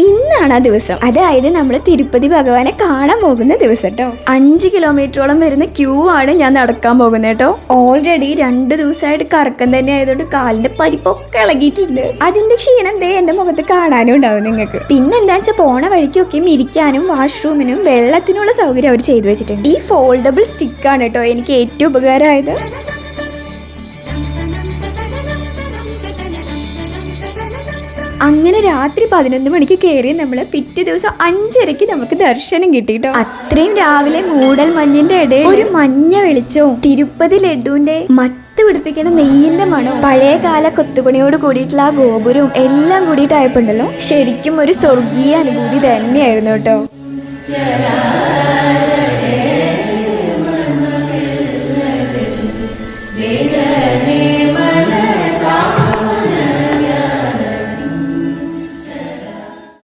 ഇന്നാണ് ആ ദിവസം. അതായത് നമ്മൾ തിരുപ്പതി ഭഗവാനെ കാണാൻ പോകുന്ന ദിവസം കേട്ടോ. 5 കിലോമീറ്ററോളം വരുന്ന ക്യൂ ആണ് ഞാൻ നടക്കാൻ പോകുന്നത് കേട്ടോ. ഓൾറെഡി 2 ദിവസമായിട്ട് കറക്കം തന്നെ ആയതുകൊണ്ട് കാലിന്റെ പരിപ്പൊക്കെ ഇളകിയിട്ടുണ്ട്. അതിന്റെ ക്ഷീണം ദേ എന്റെ മുഖത്ത് കാണാനും ഉണ്ടാവും നിങ്ങൾക്ക്. പിന്നെ എന്താ വെച്ചാൽ പോണ വഴിക്കൊക്കെ ഇരിക്കാനും വാഷ്റൂമിനും വെള്ളത്തിനുള്ള സൗകര്യം അവർ ചെയ്തു വെച്ചിട്ടുണ്ട്. ഈ ഫോൾഡബിൾ സ്റ്റിക്കാണ് കേട്ടോ എനിക്ക് ഏറ്റവും ഉപകാരമായത്. അങ്ങനെ രാത്രി 11 മണിക്ക് കയറി നമ്മൾ പിറ്റേ ദിവസം 5:30 നമുക്ക് ദർശനം കിട്ടിട്ടോ. അത്രയും രാവിലെ മൂടൽ മഞ്ഞിന്റെ ഇടയിൽ ഒരു മഞ്ഞ വെളിച്ചവും തിരുപ്പതി ലഡുവിന്റെ മത്ത് പിടിപ്പിക്കുന്ന നെയ്യിന്റെ മണവും പഴയകാല കൊത്തുപണിയോട് കൂടിയിട്ടുള്ള ആ ഗോപുരവും എല്ലാം കൂടിയിട്ടായപ്പോണ്ടല്ലോ ശരിക്കും ഒരു സ്വർഗീയ അനുഭൂതി തന്നെയായിരുന്നു കേട്ടോ.